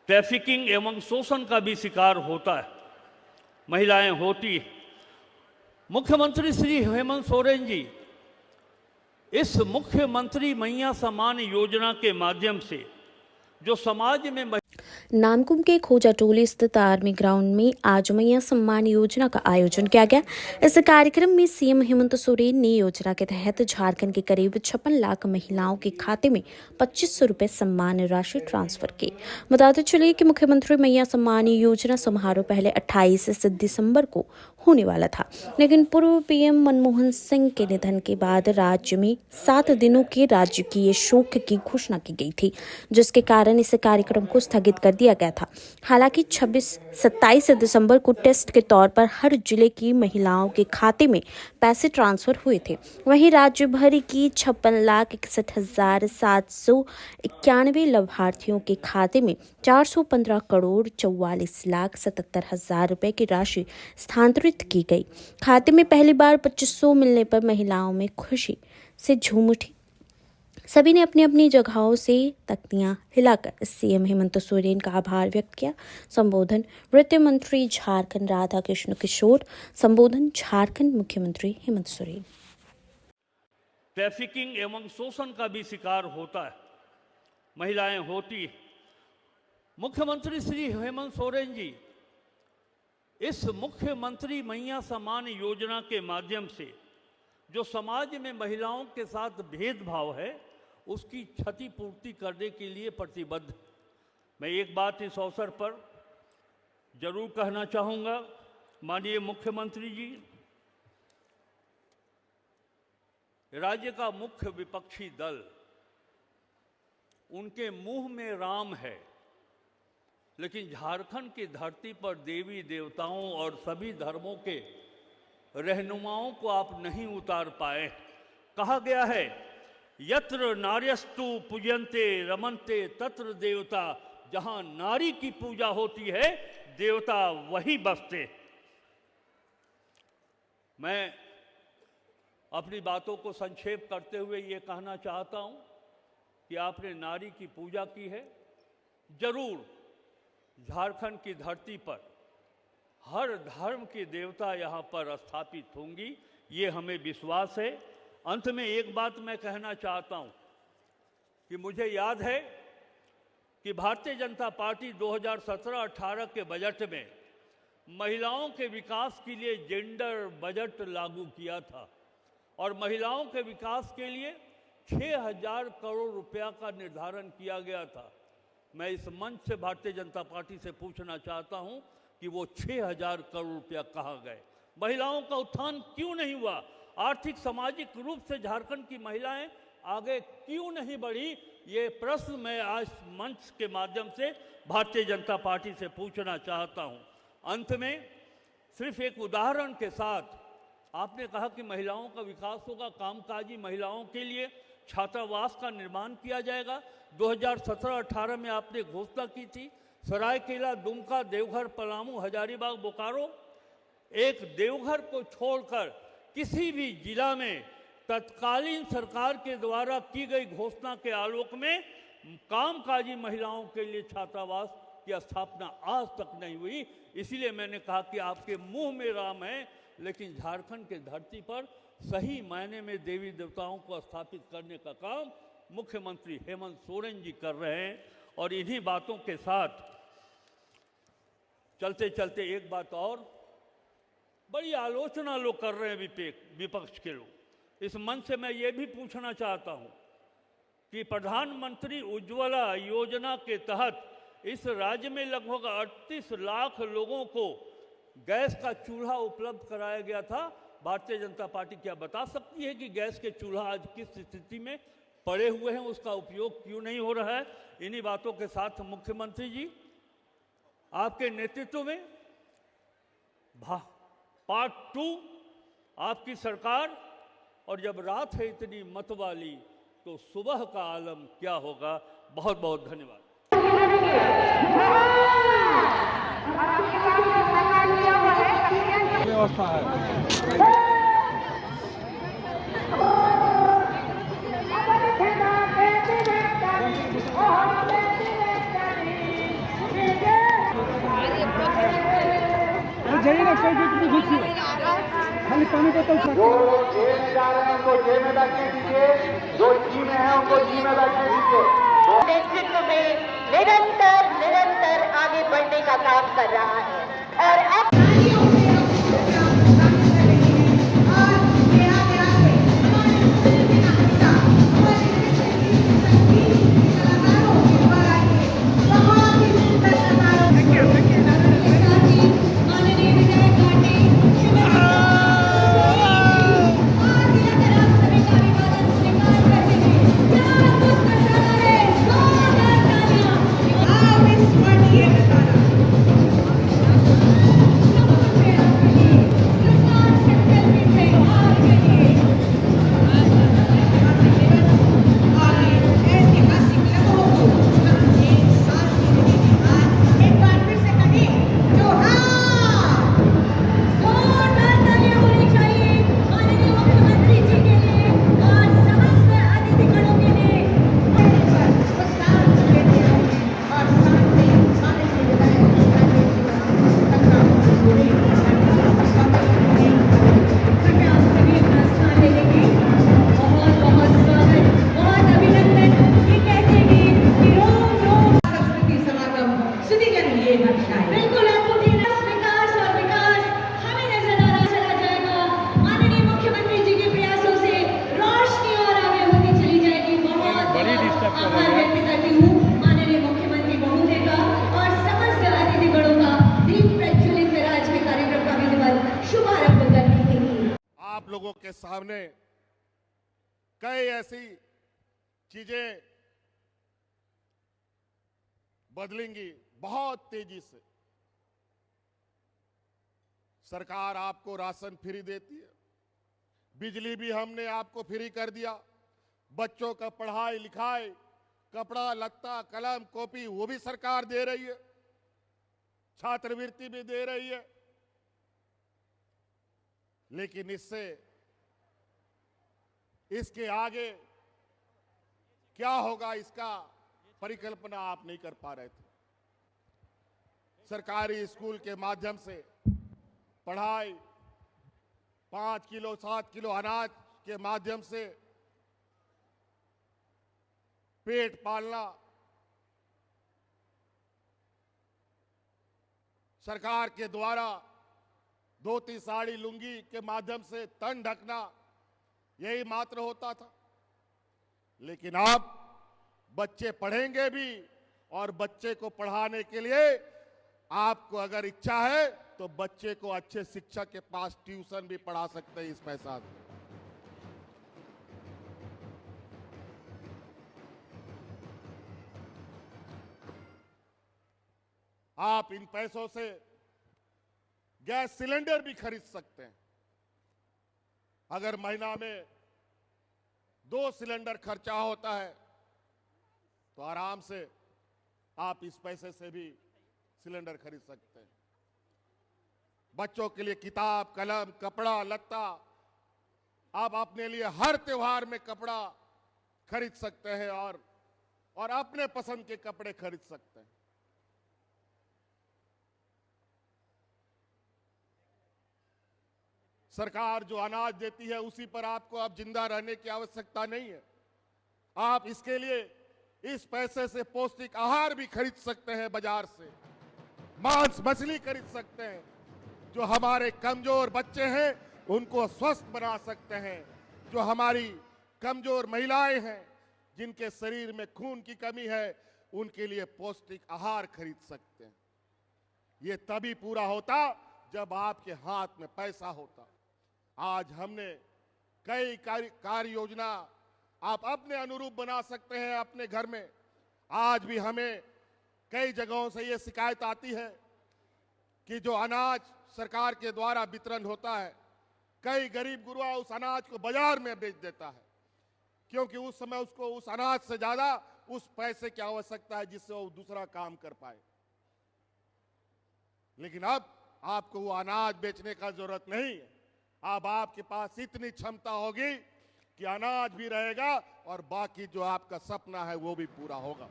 Trafficking एवं शोषण का भी शिकार होता है, महिलाएं होती। मुख्यमंत्री श्री हेमंत सोरेन जी इस मुख्यमंत्री मैया सम्मान योजना के माध्यम से जो समाज में नामकुम के खोजाटोली स्थित आर्मी ग्राउंड में आज मैया सम्मान योजना का आयोजन किया गया। इस कार्यक्रम में सीएम हेमंत सोरेन ने योजना के तहत झारखंड के करीब 56 लाख महिलाओं के खाते में 2500 रुपए सम्मान राशि ट्रांसफर की। बताते चलिए कि मुख्यमंत्री मैया सम्मान योजना समारोह पहले 28 दिसंबर को होने वाला था, लेकिन पूर्व पीएम मनमोहन सिंह के निधन के बाद राज्य में 7 दिनों के राजकीय शोक की घोषणा की गई थी, जिसके कारण इस कार्यक्रम को स्थगित कर दिया गया था। हालांकि 27 दिसंबर को टेस्ट के तौर पर हर जिले की महिलाओं के खाते में पैसे ट्रांसफर हुए थे। वहीं राज्य भर की 56,61,791 लाभार्थियों के खाते में 415 करोड़ 44,77,000 रुपए की राशि स्थानांतरित की गई। खाते में पहली बार 2500 मिलने पर महिलाओं में खुशी से झूम उठी। सभी ने अपनी अपनी जगहों से तख्तियां हिलाकर सीएम हेमंत सोरेन का आभार व्यक्त किया। संबोधन वित्त मंत्री झारखंड राधा कृष्ण किशोर। संबोधन झारखंड मुख्यमंत्री हेमंत सोरेन। ट्रैफिकिंग एवं शोषण का भी शिकार होता है, महिलाएं होती। मुख्यमंत्री श्री हेमंत सोरेन जी इस मुख्यमंत्री मैया सम्मान योजना के माध्यम से जो समाज में महिलाओं के साथ भेदभाव है उसकी क्षतिपूर्ति करने के लिए प्रतिबद्ध। मैं एक बात इस अवसर पर जरूर कहना चाहूँगा, माननीय मुख्यमंत्री जी, राज्य का मुख्य विपक्षी दल, उनके मुंह में राम है, लेकिन झारखंड की धरती पर देवी देवताओं और सभी धर्मों के रहनुमाओं को आप नहीं उतार पाए। कहा गया है, यत्र नार्यस्तु पूजन्ते रमन्ते तत्र देवता। जहां नारी की पूजा होती है देवता वही बसते। मैं अपनी बातों को संक्षेप करते हुए ये कहना चाहता हूं कि आपने नारी की पूजा की है। जरूर झारखंड की धरती पर हर धर्म की देवता यहाँ पर स्थापित होंगी, ये हमें विश्वास है। अंत में एक बात मैं कहना चाहता हूँ कि मुझे याद है कि भारतीय जनता पार्टी 2017-18 के बजट में महिलाओं के विकास के लिए जेंडर बजट लागू किया था और महिलाओं के विकास के लिए 6,000 करोड़ रुपया का निर्धारण किया गया था। मैं इस मंच से भारतीय जनता पार्टी से पूछना चाहता हूं कि वो 6,000 करोड़ रुपया कहाँ गए? महिलाओं का उत्थान क्यों नहीं हुआ? आर्थिक सामाजिक रूप से झारखंड की महिलाएं आगे क्यों नहीं बढ़ी? ये प्रश्न मैं आज मंच के माध्यम से भारतीय जनता पार्टी से पूछना चाहता हूं। अंत में सिर्फ एक उदाहरण के साथ, आपने कहा कि महिलाओं का विकास होगा, कामकाजी महिलाओं के लिए छात्रावास का निर्माण किया जाएगा। 2017-18 में आपने घोषणा की थी, सरायकेला, दुमका, देवघर, पलामू, हजारीबाग, बोकारो, एक देवघर को छोड़कर किसी भी जिला में तत्कालीन सरकार के द्वारा की गई घोषणा के आलोक में कामकाजी महिलाओं के लिए छात्रावास की स्थापना आज तक नहीं हुई। इसीलिए मैंने कहा कि आपके मुंह में राम है, लेकिन झारखंड के धरती पर सही मायने में देवी देवताओं को स्थापित करने का काम मुख्यमंत्री हेमंत सोरेन जी कर रहे हैं। और इन्हीं बातों के साथ चलते चलते एक बात और, बड़ी आलोचना लोग कर रहे हैं, विपक्ष के लोग। इस मंच से मैं ये भी पूछना चाहता हूं कि प्रधानमंत्री उज्ज्वला योजना के तहत इस राज्य में लगभग 38 लाख लोगों को गैस का चूल्हा उपलब्ध कराया गया था। भारतीय जनता पार्टी क्या बता सकती है कि गैस के चूल्हा आज किस स्थिति में पड़े हुए हैं, उसका उपयोग क्यों नहीं हो रहा है? इन्हीं बातों के साथ मुख्यमंत्री जी, आपके नेतृत्व में पार्ट 2 आपकी सरकार, और जब रात है इतनी मत वाली तो सुबह का आलम क्या होगा। बहुत बहुत धन्यवाद। व्यवस्था है। जाइए ना, कोई भी घुसिए, खाली पानी बोतल जो लोग जेल में जा रहे हैं उनको जेल में बैठने दीजिए, जो जी में है उनको जी में बैठने दीजिए। नेतृत्व में निरंतर आगे बढ़ने का काम कर रहा है और अब बिल्कुल आपको विकास और विकास हमें नजर आ रहा चला जाएगा। माननीय मुख्यमंत्री जी के प्रयासों से रोशनी और आगे होती चली जाएगी। बहुत आभार व्यक्त करती हूँ माननीय मुख्यमंत्री महोदय का और समस्त अतिथिगणों का दीप प्रज्वलित आज के कार्यक्रम का विधिवत शुभारंभ करने के लिए। आप लोगों के सामने कई ऐसी चीजें बदलेंगी बहुत तेजी से। सरकार आपको राशन फ्री देती है, बिजली भी हमने आपको फ्री कर दिया, बच्चों का पढ़ाई लिखाई, कपड़ा लत्ता कलम कॉपी वो भी सरकार दे रही है, छात्रवृत्ति भी दे रही है। लेकिन इसके आगे क्या होगा इसका परिकल्पना आप नहीं कर पा रहे थे। सरकारी स्कूल के माध्यम से पढ़ाई, 5 किलो 7 किलो अनाज के माध्यम से पेट पालना, सरकार के द्वारा धोती साड़ी लुंगी के माध्यम से तन ढकना, यही मात्र होता था। लेकिन अब बच्चे पढ़ेंगे भी और बच्चे को पढ़ाने के लिए आपको अगर इच्छा है तो बच्चे को अच्छे शिक्षक के पास ट्यूशन भी पढ़ा सकते हैं इस पैसा से। आप इन पैसों से गैस सिलेंडर भी खरीद सकते हैं। अगर महीना में 2 सिलेंडर खर्चा होता है तो आराम से आप इस पैसे से भी सिलेंडर खरीद सकते हैं। बच्चों के लिए किताब कलम कपड़ा लत्ता, आप अपने लिए हर त्योहार में कपड़ा खरीद सकते हैं और अपने पसंद के कपड़े खरीद सकते हैं। सरकार जो अनाज देती है उसी पर आपको अब जिंदा रहने की आवश्यकता नहीं है। आप इसके लिए इस पैसे से पौष्टिक आहार भी खरीद सकते हैं, बाजार से मांस मछली खरीद सकते हैं। जो हमारे कमजोर बच्चे हैं उनको स्वस्थ बना सकते हैं। जो हमारी कमजोर महिलाएं हैं जिनके शरीर में खून की कमी है उनके लिए पौष्टिक आहार खरीद सकते हैं। ये तभी पूरा होता जब आपके हाथ में पैसा होता। आज हमने कई कार्य योजना आप अपने अनुरूप बना सकते हैं अपने घर में। आज भी हमें कई जगहों से ये शिकायत आती है कि जो अनाज सरकार के द्वारा वितरण होता है, कई गरीब गुरुआ उस अनाज को बाजार में बेच देता है, क्योंकि उस समय उसको उस अनाज से ज्यादा उस पैसे की आवश्यकता है जिससे वो दूसरा काम कर पाए। लेकिन अब आपको वो अनाज बेचने का जरूरत नहीं है। अब आपके पास इतनी क्षमता होगी कि अनाज भी रहेगा और बाकी जो आपका सपना है वो भी पूरा होगा।